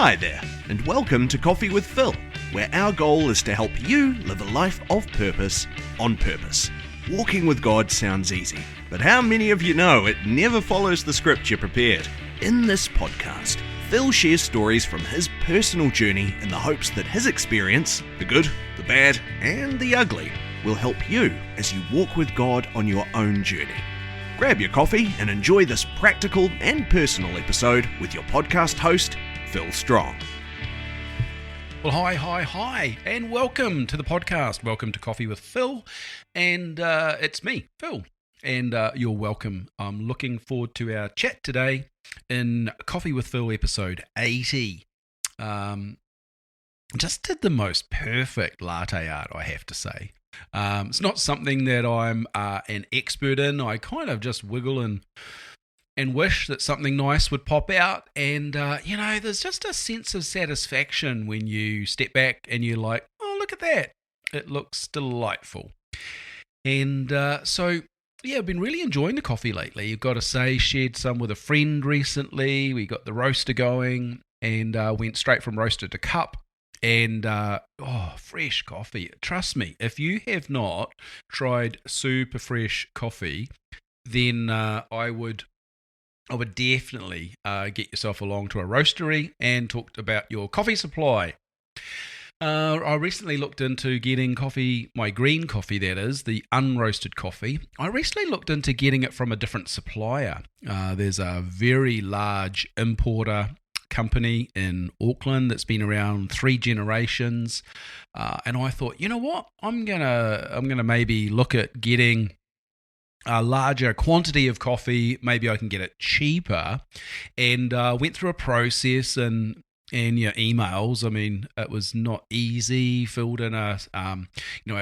Hi there, and welcome to Coffee with Phil, where our goal is to help you live a life of purpose on purpose. Walking with God sounds easy, but how many of you know it never follows the script you prepared? In this podcast, Phil shares stories from his personal journey in the hopes that his experience, the good, the bad, and the ugly, will help you as you walk with God on your own journey. Grab your coffee and enjoy this practical and personal episode with your podcast host, Phil Strong. Well, hi, and welcome to the podcast. Welcome to Coffee with Phil, and it's me, Phil, and you're welcome. I'm looking forward to our chat today in Coffee with Phil episode 80. Just did the most perfect latte art, I have to say. It's not something that I'm an expert in. I kind of just wiggle and wish that something nice would pop out. And, there's just a sense of satisfaction when you step back and you're like, oh, look at that. It looks delightful. And I've been really enjoying the coffee lately. You've got to say, shared some with a friend recently. We got the roaster going and went straight from roaster to cup. And, fresh coffee. Trust me, if you have not tried super fresh coffee, then I would definitely get yourself along to a roastery and talk about your coffee supply. I recently looked into getting coffee, my green coffee that is, the unroasted coffee. I recently looked into getting it from a different supplier. There's a very large importer company in Auckland that's been around 3 generations, and I thought, you know what, I'm gonna maybe look at getting a larger quantity of coffee. Maybe I can get it cheaper, and went through a process and emails. I mean, it was not easy. Filled in a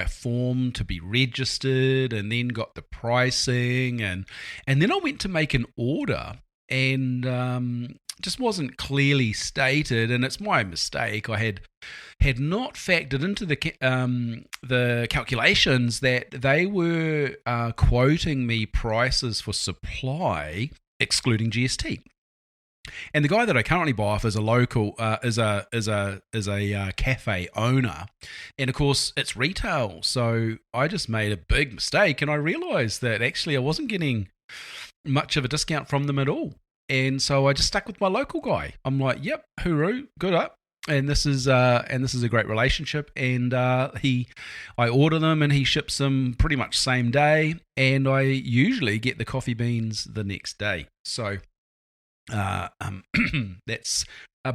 form to be registered, and then got the pricing, and then I went to make an order, and just wasn't clearly stated, and it's my mistake. I had not factored into the calculations that they were quoting me prices for supply excluding GST. And the guy that I currently buy off is a local, is a cafe owner, and of course it's retail. So I just made a big mistake, and I realised that actually I wasn't getting much of a discount from them at all. And so I just stuck with my local guy. I'm like, yep, hooroo, good up. And this is a great relationship. And I order them and he ships them pretty much same day. And I usually get the coffee beans the next day. So that's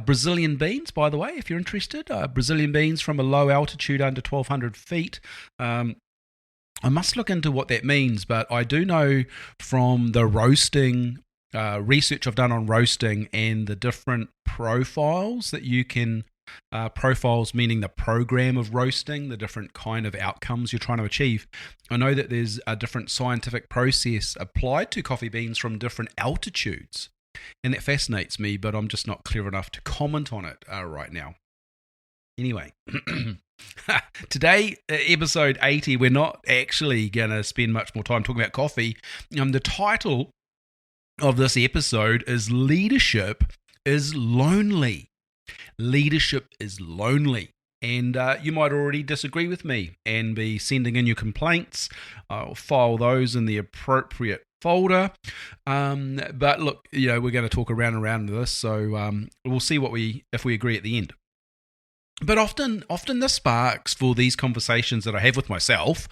Brazilian beans, by the way, if you're interested. Brazilian beans from a low altitude under 1,200 feet. I must look into what that means, but I do know from the roasting research I've done on roasting and the different profiles that you can, profiles meaning the program of roasting, the different kind of outcomes you're trying to achieve. I know that there's a different scientific process applied to coffee beans from different altitudes, and that fascinates me, but I'm just not clever enough to comment on it right now. Anyway, today, episode 80, we're not actually going to spend much more time talking about coffee. The title of this episode is Leadership is Lonely. Leadership is lonely. And you might already disagree with me and be sending in your complaints. I'll file those in the appropriate folder. But look, we're going to talk around this, so we'll see if we agree at the end. But often the sparks for these conversations that I have with myself,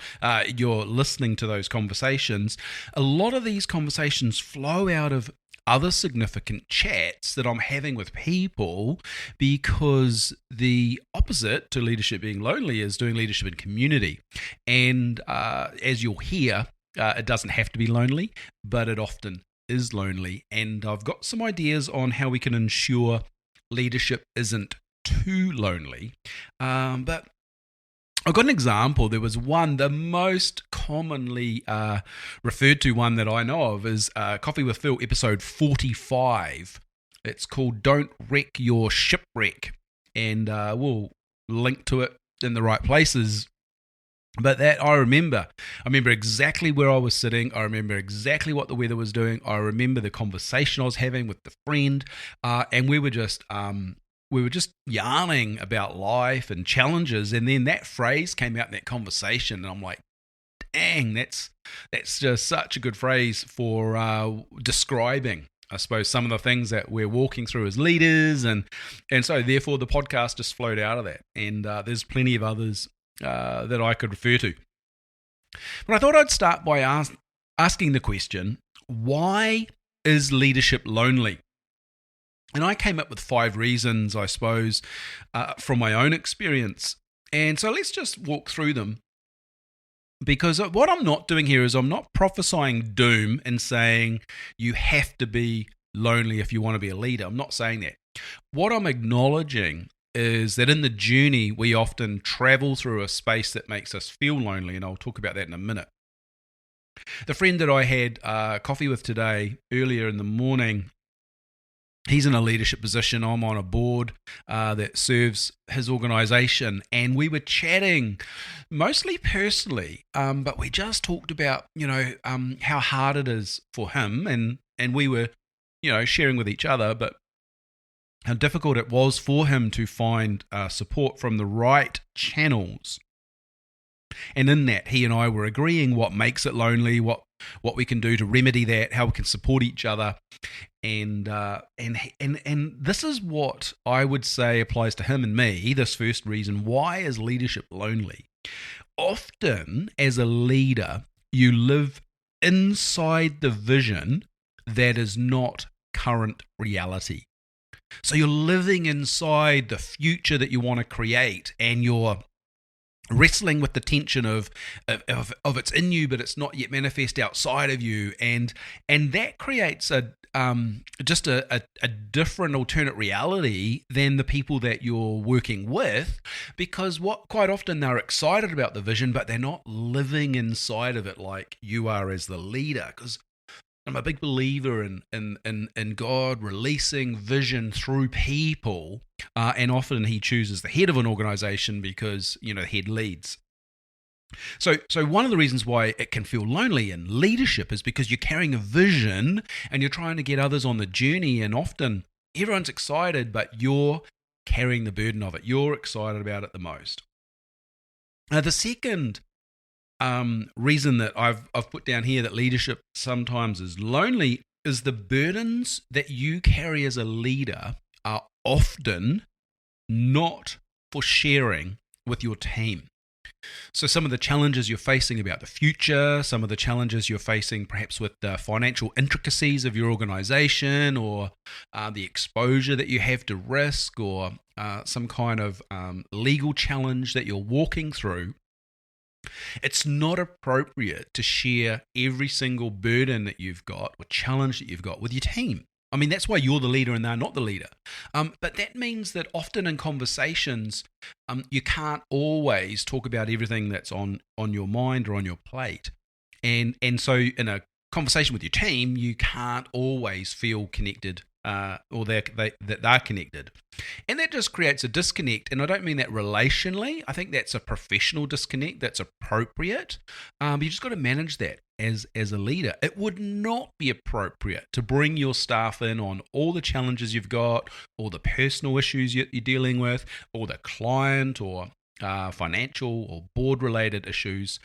you're listening to those conversations, a lot of these conversations flow out of other significant chats that I'm having with people, because the opposite to leadership being lonely is doing leadership in community. And as you'll hear, it doesn't have to be lonely, but it often is lonely. And I've got some ideas on how we can ensure leadership isn't too lonely, but I've got an example. There was one, the most commonly referred to one that I know of is Coffee with Phil episode 45. It's called Don't Wreck Your Shipwreck, and we'll link to it in the right places. But that I remember exactly where I was sitting. I remember exactly what the weather was doing. I remember the conversation I was having with the friend, and we were just we were just yarning about life and challenges, and then that phrase came out in that conversation, and I'm like, dang, that's just such a good phrase for describing, I suppose, some of the things that we're walking through as leaders, and so therefore the podcast just flowed out of that, and there's plenty of others that I could refer to. But I thought I'd start by asking the question, why is leadership lonely? And I came up with 5 reasons, I suppose, from my own experience. And so let's just walk through them. Because what I'm not doing here is I'm not prophesying doom and saying you have to be lonely if you want to be a leader. I'm not saying that. What I'm acknowledging is that in the journey, we often travel through a space that makes us feel lonely, and I'll talk about that in a minute. The friend that I had coffee with today, earlier in the morning, he's in a leadership position. I'm on a board that serves his organisation, and we were chatting mostly personally, but we just talked about, how hard it is for him, and we were, sharing with each other, but how difficult it was for him to find support from the right channels. And in that, he and I were agreeing what makes it lonely, what we can do to remedy that, how we can support each other. And this is what I would say applies to him and me, this first reason. Why is leadership lonely? Often, as a leader, you live inside the vision that is not current reality. So you're living inside the future that you want to create, and you're wrestling with the tension of it's in you, but it's not yet manifest outside of you, and that creates a different alternate reality than the people that you're working with, because what quite often they're excited about the vision, but they're not living inside of it like you are as the leader. Because I'm a big believer in God releasing vision through people, and often he chooses the head of an organization because, the head leads. So one of the reasons why it can feel lonely in leadership is because you're carrying a vision and you're trying to get others on the journey, and often everyone's excited, but you're carrying the burden of it. You're excited about it the most. Now, the second reason that I've put down here that leadership sometimes is lonely is the burdens that you carry as a leader are often not for sharing with your team. So some of the challenges you're facing about the future, some of the challenges you're facing perhaps with the financial intricacies of your organization, or the exposure that you have to risk, or some kind of legal challenge that you're walking through, it's not appropriate to share every single burden that you've got or challenge that you've got with your team. I mean, that's why you're the leader and they're not the leader. But that means that often in conversations, you can't always talk about everything that's on your mind or on your plate. And so in a conversation with your team, you can't always feel connected or that they're connected. And that just creates a disconnect. And I don't mean that relationally. I think that's a professional disconnect that's appropriate. But you just got to manage that as a leader. It would not be appropriate to bring your staff in on all the challenges you've got, all the personal issues you're dealing with, or the client or financial or board-related issues,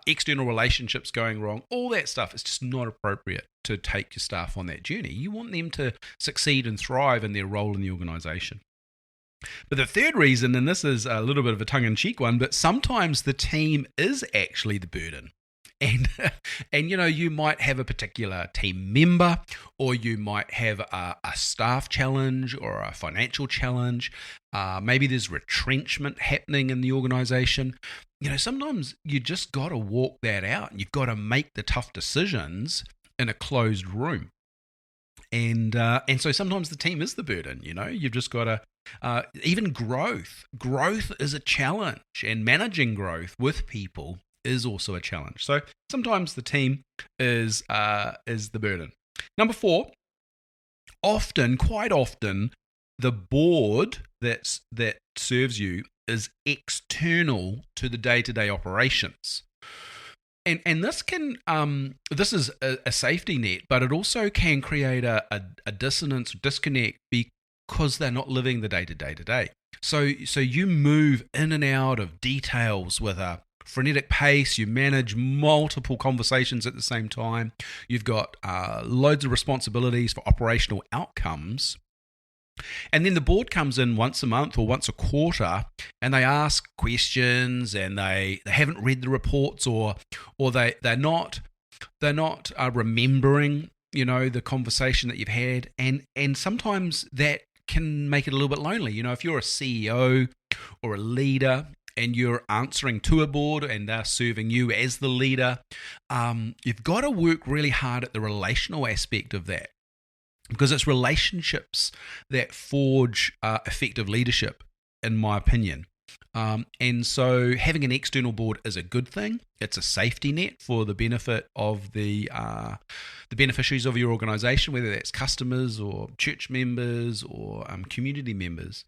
external relationships going wrong, all that stuff. It's just not appropriate to take your staff on that journey. You want them to succeed and thrive in their role in the organization. But the third reason, and this is a little bit of a tongue-in-cheek one, but sometimes the team is actually the burden. And you might have a particular team member, or you might have a staff challenge or a financial challenge. Maybe there's retrenchment happening in the organization. Sometimes you just got to walk that out, and you've got to make the tough decisions in a closed room. And so sometimes the team is the burden. You've just got to even growth. Growth is a challenge, and managing growth with people is also a challenge. So sometimes the team is the burden. Number 4, quite often, the board that serves you is external to the day-to-day operations. And this can this is a safety net, but it also can create a dissonance, disconnect, because they're not living the day-to-day today. So you move in and out of details with a frenetic pace. You manage multiple conversations at the same time. You've got loads of responsibilities for operational outcomes. And then the board comes in once a month or once a quarter, and they ask questions, and they haven't read the reports, or they're not remembering, the conversation that you've had, and sometimes that can make it a little bit lonely. If you're a CEO or a leader and you're answering to a board and they're serving you as the leader, you've got to work really hard at the relational aspect of that, because it's relationships that forge effective leadership, in my opinion. And so having an external board is a good thing. It's a safety net for the benefit of the beneficiaries of your organization, whether that's customers or church members or community members.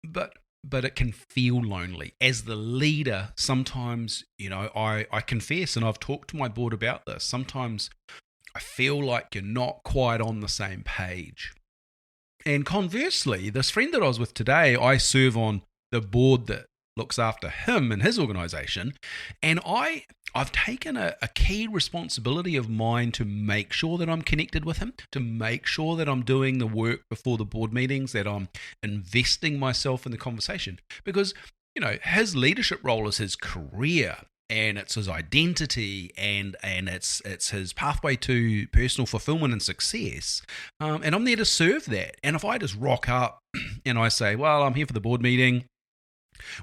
But it can feel lonely. As the leader, sometimes, I confess, and I've talked to my board about this, sometimes I feel like you're not quite on the same page. And conversely, this friend that I was with today, I serve on the board that looks after him and his organization, and I've taken a key responsibility of mine to make sure that I'm connected with him, to make sure that I'm doing the work before the board meetings, that I'm investing myself in the conversation, because his leadership role is his career, and it's his identity, and it's his pathway to personal fulfillment and success, and I'm there to serve that. And if I just rock up and I say, well, I'm here for the board meeting,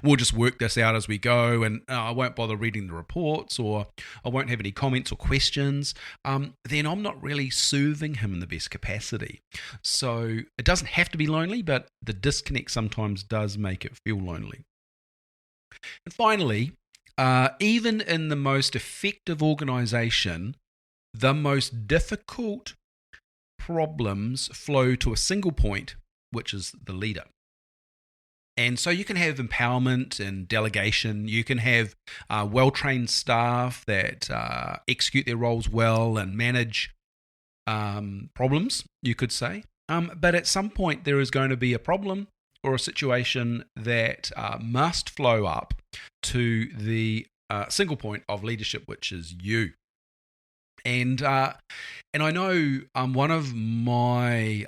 we'll just work this out as we go, and I won't bother reading the reports, or I won't have any comments or questions, then I'm not really serving him in the best capacity. So it doesn't have to be lonely, but the disconnect sometimes does make it feel lonely. And finally, even in the most effective organization, the most difficult problems flow to a single point, which is the leader. And so you can have empowerment and delegation. You can have well-trained staff that execute their roles well and manage problems, you could say. But at some point, there is going to be a problem or a situation that must flow up to the single point of leadership, which is you. And I know one of my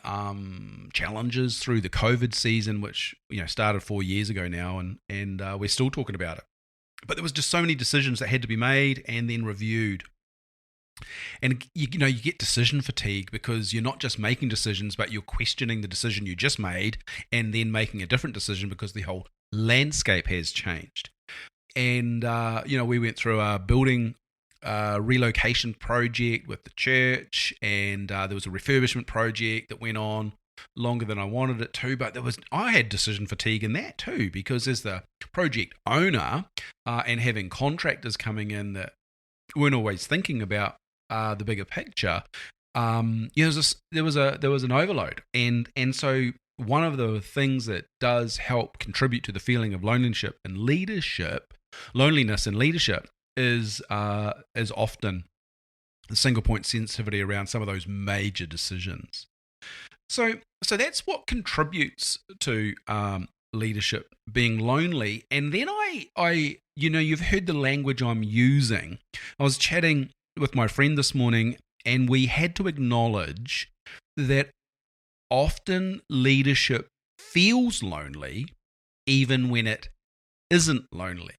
challenges through the COVID season, which started 4 years ago now, and we're still talking about it. But there was just so many decisions that had to be made and then reviewed. And you get decision fatigue, because you're not just making decisions, but you're questioning the decision you just made, and then making a different decision because the whole landscape has changed. And we went through a building relocation project with the church, and there was a refurbishment project that went on longer than I wanted it to, but I had decision fatigue in that too, because as the project owner and having contractors coming in that weren't always thinking about the bigger picture, there was an overload, and so one of the things that does help contribute to the feeling of loneliness and leadership is often the single point sensitivity around some of those major decisions. So that's what contributes to leadership being lonely. And then I you've heard the language I'm using. I was chatting with my friend this morning, and we had to acknowledge that often leadership feels lonely even when it isn't lonely.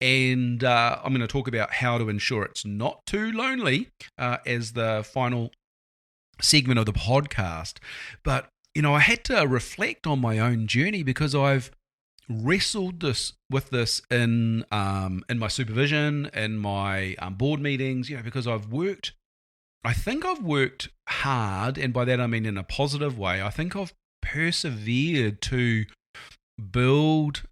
And I'm going to talk about how to ensure it's not too lonely as the final segment of the podcast. But, I had to reflect on my own journey, because I've wrestled with this in my supervision, in my board meetings, because I think I've worked hard, and by that I mean in a positive way. I think I've persevered to build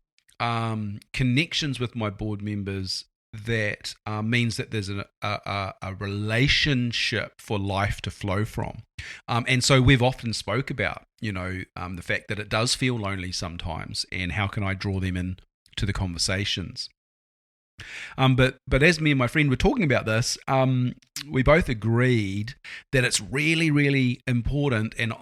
connections with my board members that means that there's a relationship for life to flow from. And so we've often spoke about, the fact that it does feel lonely sometimes, and how can I draw them in to the conversations. But as me and my friend were talking about this, we both agreed that it's really, really important, and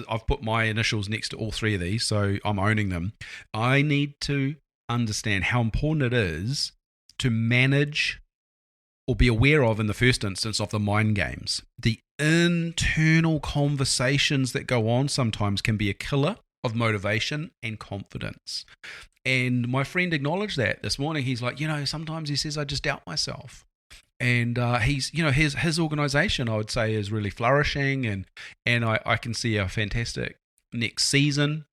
I've put my initials next to all three of these, so I'm owning them. I need to understand how important it is to manage or be aware of, in the first instance, of the mind games. The internal conversations that go on sometimes can be a killer of motivation and confidence. And my friend acknowledged that this morning. He's like, sometimes he says, I just doubt myself. And he's, his organization, I would say, is really flourishing. And I can see a fantastic next season,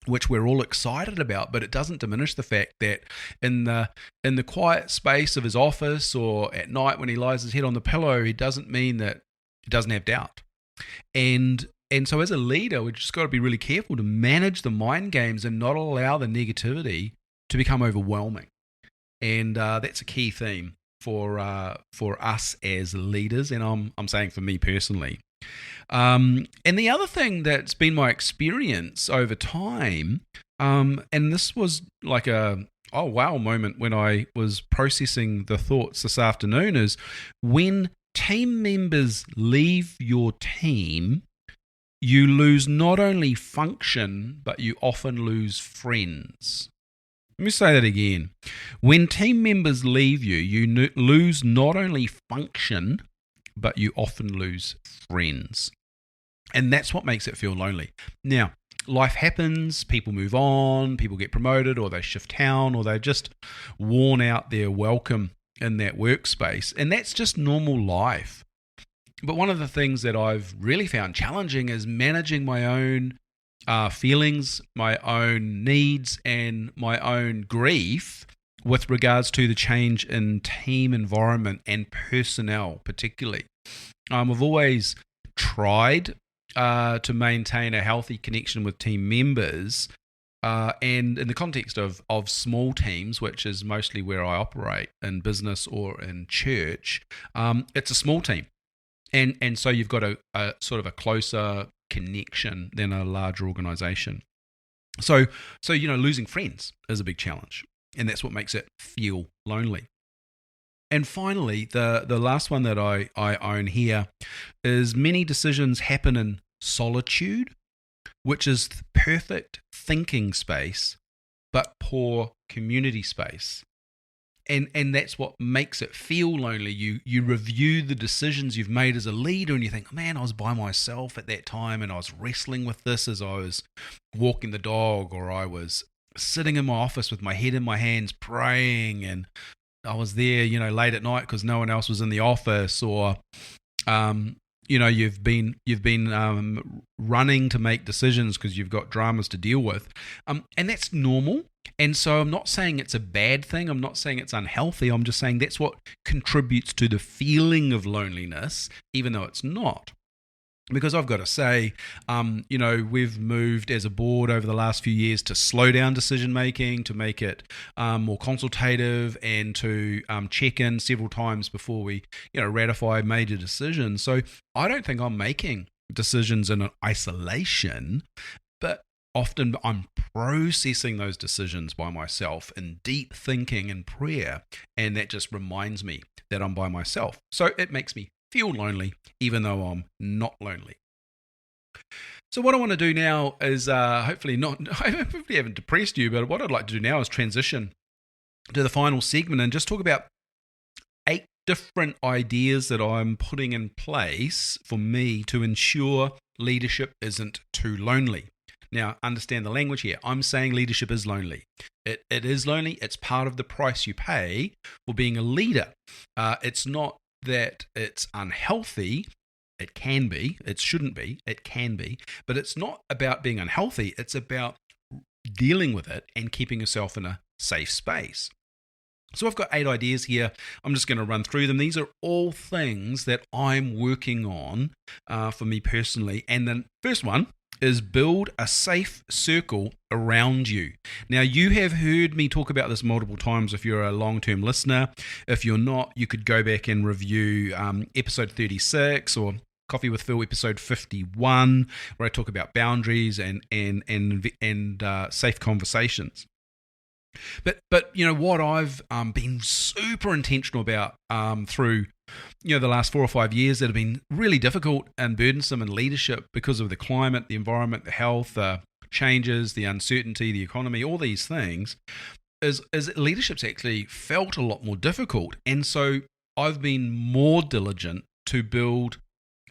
which we're all excited about, but it doesn't diminish the fact that in the quiet space of his office or at night when he lies his head on the pillow, it doesn't mean that he doesn't have doubt. And so as a leader, we've just got to be really careful to manage the mind games and not allow the negativity to become overwhelming. And that's a key theme for us as leaders, and I'm saying for me personally. And the other thing that's been my experience over time, and this was like a oh wow moment when I was processing the thoughts this afternoon, is when team members leave your team, you lose not only function, but you often lose friends. Let me say that again. When team members leave you, you lose not only function, but you often lose friends. And that's what makes it feel lonely. Now, life happens, people move on, people get promoted, or they shift town, or they've just worn out their welcome in that workspace. And that's just normal life. But one of the things that I've really found challenging is managing my own feelings, my own needs, and my own grief with regards to the change in team environment and personnel particularly. I've always tried to maintain a healthy connection with team members, and in the context of small teams, which is mostly where I operate in business or in church, it's a small team. And so you've got a sort of a closer connection than a larger organization. So losing friends is a big challenge, and that's what makes it feel lonely. And finally, the last one that I own here is many decisions happen in solitude, which is the perfect thinking space, but poor community space. And that's what makes it feel lonely. You review the decisions you've made as a leader and you think, man, I was by myself at that time and I was wrestling with this as I was walking the dog, or I was sitting in my office with my head in my hands praying, and I was there, late at night because no one else was in the office, or you've been running to make decisions because you've got dramas to deal with, and that's normal. And so I'm not saying it's a bad thing. I'm not saying it's unhealthy. I'm just saying that's what contributes to the feeling of loneliness, even though it's not. Because I've got to say, we've moved as a board over the last few years to slow down decision making, to make it more consultative, and to check in several times before we, ratify major decisions. So I don't think I'm making decisions in isolation, but often I'm processing those decisions by myself in deep thinking and prayer, and that just reminds me that I'm by myself. So it makes me feel lonely, even though I'm not lonely. So what I want to do now is hopefully haven't depressed you, but what I'd like to do now is transition to the final segment and just talk about 8 different ideas that I'm putting in place for me to ensure leadership isn't too lonely. Now, understand the language here. I'm saying leadership is lonely. It is lonely. It's part of the price you pay for being a leader. It's not that it's unhealthy. It can be. It shouldn't be. It can be. But it's not about being unhealthy. It's about dealing with it and keeping yourself in a safe space. So I've got 8 ideas here. I'm just going to run through them. These are all things that I'm working on for me personally. And the first one is build a safe circle around you. Now, you have heard me talk about this multiple times if you're a long-term listener. If you're not, you could go back and review episode 36 or Coffee with Phil episode 51, where I talk about boundaries and safe conversations. But what I've been super intentional about through the last 4 or 5 years that have been really difficult and burdensome in leadership because of the climate, the environment, the health, the changes, the uncertainty, the economy, all these things, is that leadership's actually felt a lot more difficult. And so I've been more diligent to build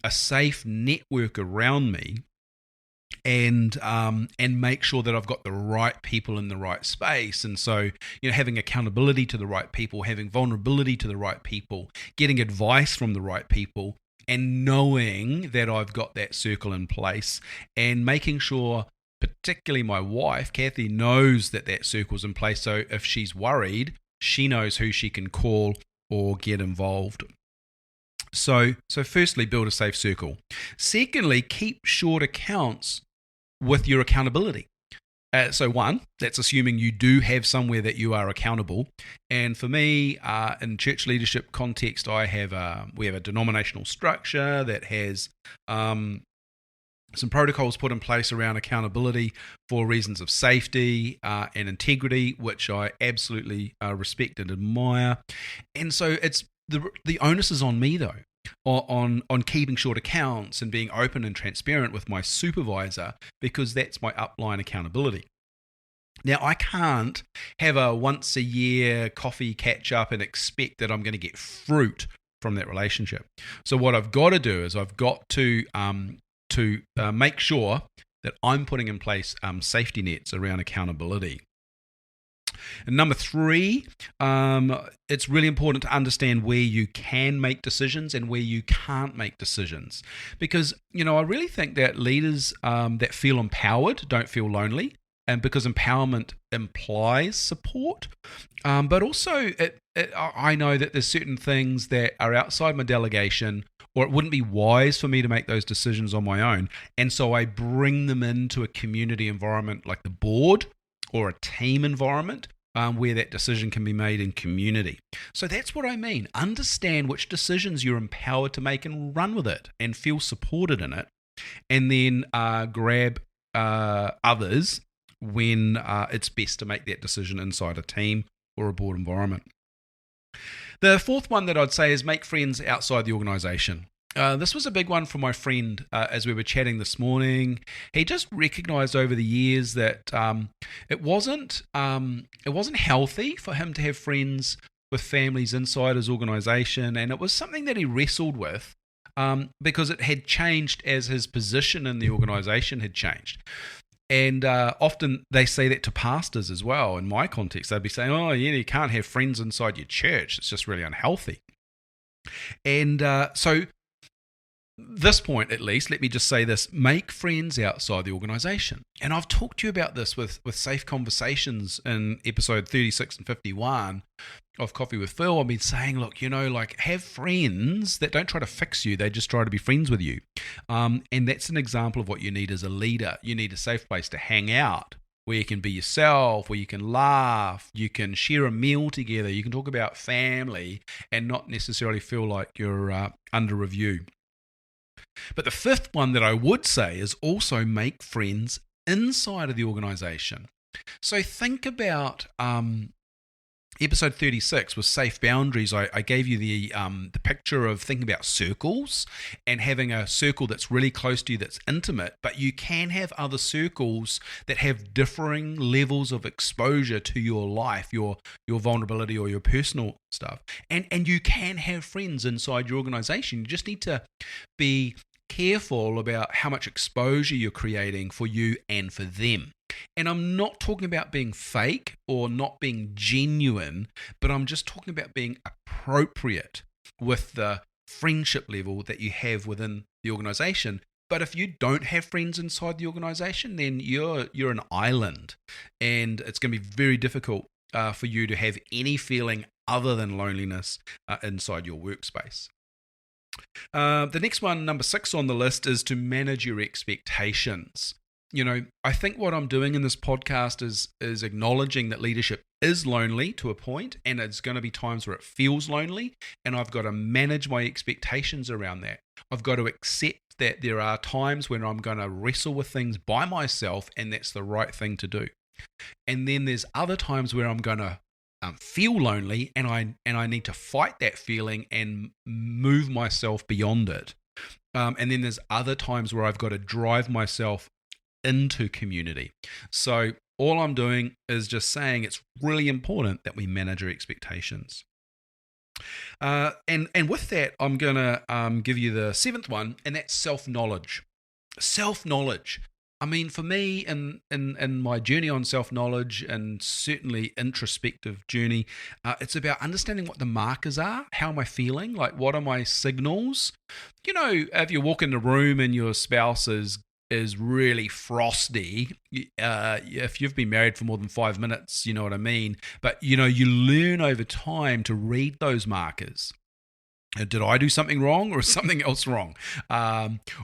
a safe network around me and make sure that I've got the right people in the right space. And so, having accountability to the right people, having vulnerability to the right people, getting advice from the right people, and knowing that I've got that circle in place, and making sure, particularly my wife, Kathy, knows that circle's in place. So if she's worried, she knows who she can call or get involved. So firstly, build a safe circle. Secondly, keep short accounts with your accountability. So one, that's assuming you do have somewhere that you are accountable. And for me, in church leadership context, we have a denominational structure that has some protocols put in place around accountability for reasons of safety and integrity, which I absolutely respect and admire. And so it's the onus is on me, though, on keeping short accounts and being open and transparent with my supervisor, because that's my upline accountability. Now, I can't have a once a year coffee catch up and expect that I'm going to get fruit from that relationship. So what I've got to do is I've got to make sure that I'm putting in place safety nets around accountability. And number 3, it's really important to understand where you can make decisions and where you can't make decisions. Because, I really think that leaders that feel empowered don't feel lonely, and because empowerment implies support. But also, I know that there's certain things that are outside my delegation, or it wouldn't be wise for me to make those decisions on my own. And so I bring them into a community environment like the board or a team environment where that decision can be made in community. So that's what I mean. Understand which decisions you're empowered to make and run with it and feel supported in it. And then grab others when it's best to make that decision inside a team or a board environment. The fourth one that I'd say is make friends outside the organisation. This was a big one for my friend as we were chatting this morning. He just recognised over the years that it wasn't healthy for him to have friends with families inside his organisation, and it was something that he wrestled with because it had changed as his position in the organisation had changed. And often they say that to pastors as well. In my context, they'd be saying, "Oh, yeah, you can't have friends inside your church. It's just really unhealthy." And so this point, at least, let me just say this: make friends outside the organisation. And I've talked to you about this with Safe Conversations in episode 36 and 51 of Coffee with Phil. I've been saying, look, have friends that don't try to fix you. They just try to be friends with you. And that's an example of what you need as a leader. You need a safe place to hang out, where you can be yourself, where you can laugh, you can share a meal together, you can talk about family and not necessarily feel like you're under review. But the fifth one that I would say is also make friends inside of the organisation. So think about episode 36 was safe boundaries. I gave you the picture of thinking about circles and having a circle that's really close to you, that's intimate, but you can have other circles that have differing levels of exposure to your life, your vulnerability or your personal stuff. And you can have friends inside your organization. You just need to be careful about how much exposure you're creating for you and for them. And I'm not talking about being fake or not being genuine, but I'm just talking about being appropriate with the friendship level that you have within the organization. But if you don't have friends inside the organization, then you're an island, and it's going to be very difficult for you to have any feeling other than loneliness inside your workspace. The next one, number 6 on the list, is to manage your expectations. I think what I'm doing in this podcast is acknowledging that leadership is lonely to a point, and it's going to be times where it feels lonely, and I've got to manage my expectations around that. I've got to accept that there are times when I'm going to wrestle with things by myself, and that's the right thing to do. And then there's other times where I'm going to feel lonely, and I need to fight that feeling and move myself beyond it. And then there's other times where I've got to drive myself into community. So all I'm doing is just saying it's really important that we manage our expectations. And with that, I'm going to give you the seventh one, and that's self-knowledge. Self-knowledge. I mean, for me, in my journey on self-knowledge, and certainly introspective journey, it's about understanding what the markers are. How am I feeling? Like, what are my signals? You know, if you walk in the room and your spouse is really frosty, if you've been married for more than 5 minutes, you know what I mean. But, you learn over time to read those markers. Did I do something wrong, or is something else wrong?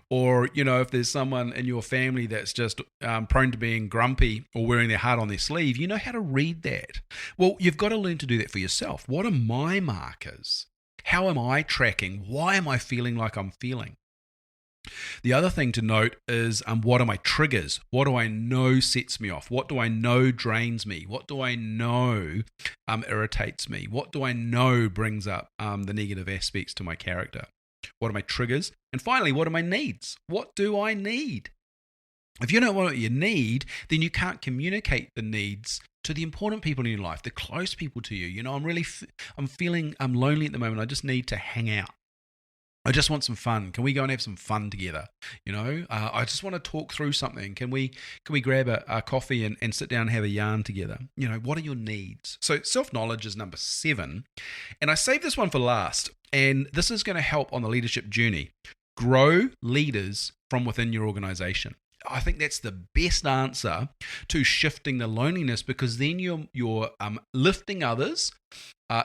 Or, if there's someone in your family that's just prone to being grumpy or wearing their heart on their sleeve, you know how to read that. Well, you've got to learn to do that for yourself. What are my markers? How am I tracking? Why am I feeling like I'm feeling? The other thing to note is what are my triggers? What do I know sets me off? What do I know drains me? What do I know irritates me? What do I know brings up the negative aspects to my character? What are my triggers? And finally, what are my needs? What do I need? If you don't know what you need, then you can't communicate the needs to the important people in your life, the close people to you. I'm feeling lonely at the moment. I just need to hang out. I just want some fun. Can we go and have some fun together? I just want to talk through something. Can we grab a coffee and sit down and have a yarn together? What are your needs? So self-knowledge is number 7. And I saved this one for last. And this is going to help on the leadership journey. Grow leaders from within your organization. I think that's the best answer to shifting the loneliness, because then you're lifting others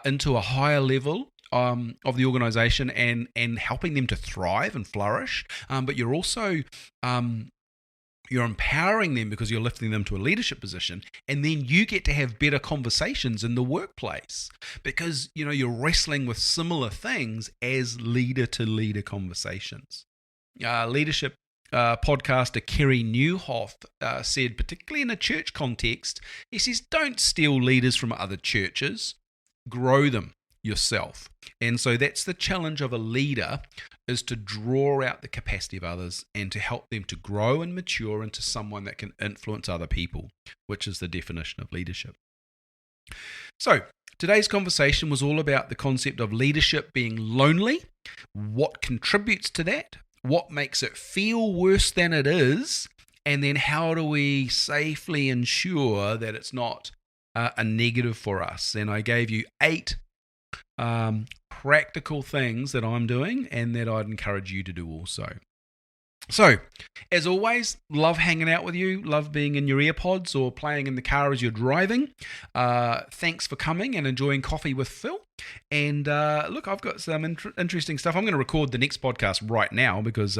into a higher level of the organization and helping them to thrive and flourish, but you're also you're empowering them because you're lifting them to a leadership position, and then you get to have better conversations in the workplace because you're wrestling with similar things as leader to leader conversations. Leadership podcaster Kerry Newhoff said, particularly in a church context, he says, don't steal leaders from other churches, grow them yourself. And so that's the challenge of a leader, is to draw out the capacity of others and to help them to grow and mature into someone that can influence other people, which is the definition of leadership. So today's conversation was all about the concept of leadership being lonely, what contributes to that, what makes it feel worse than it is, and then how do we safely ensure that it's not a negative for us. And I gave you 8 practical things that I'm doing and that I'd encourage you to do also. So, as always, love hanging out with you, love being in your earpods or playing in the car as you're driving. Thanks for coming and enjoying Coffee with Phil. And look, I've got some interesting stuff. I'm going to record the next podcast right now because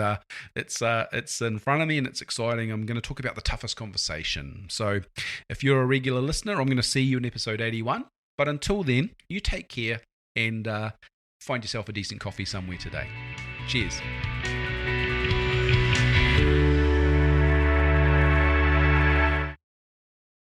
it's in front of me and it's exciting. I'm going to talk about the toughest conversation. So, if you're a regular listener, I'm going to see you in episode 81. But until then, you take care and find yourself a decent coffee somewhere today. Cheers.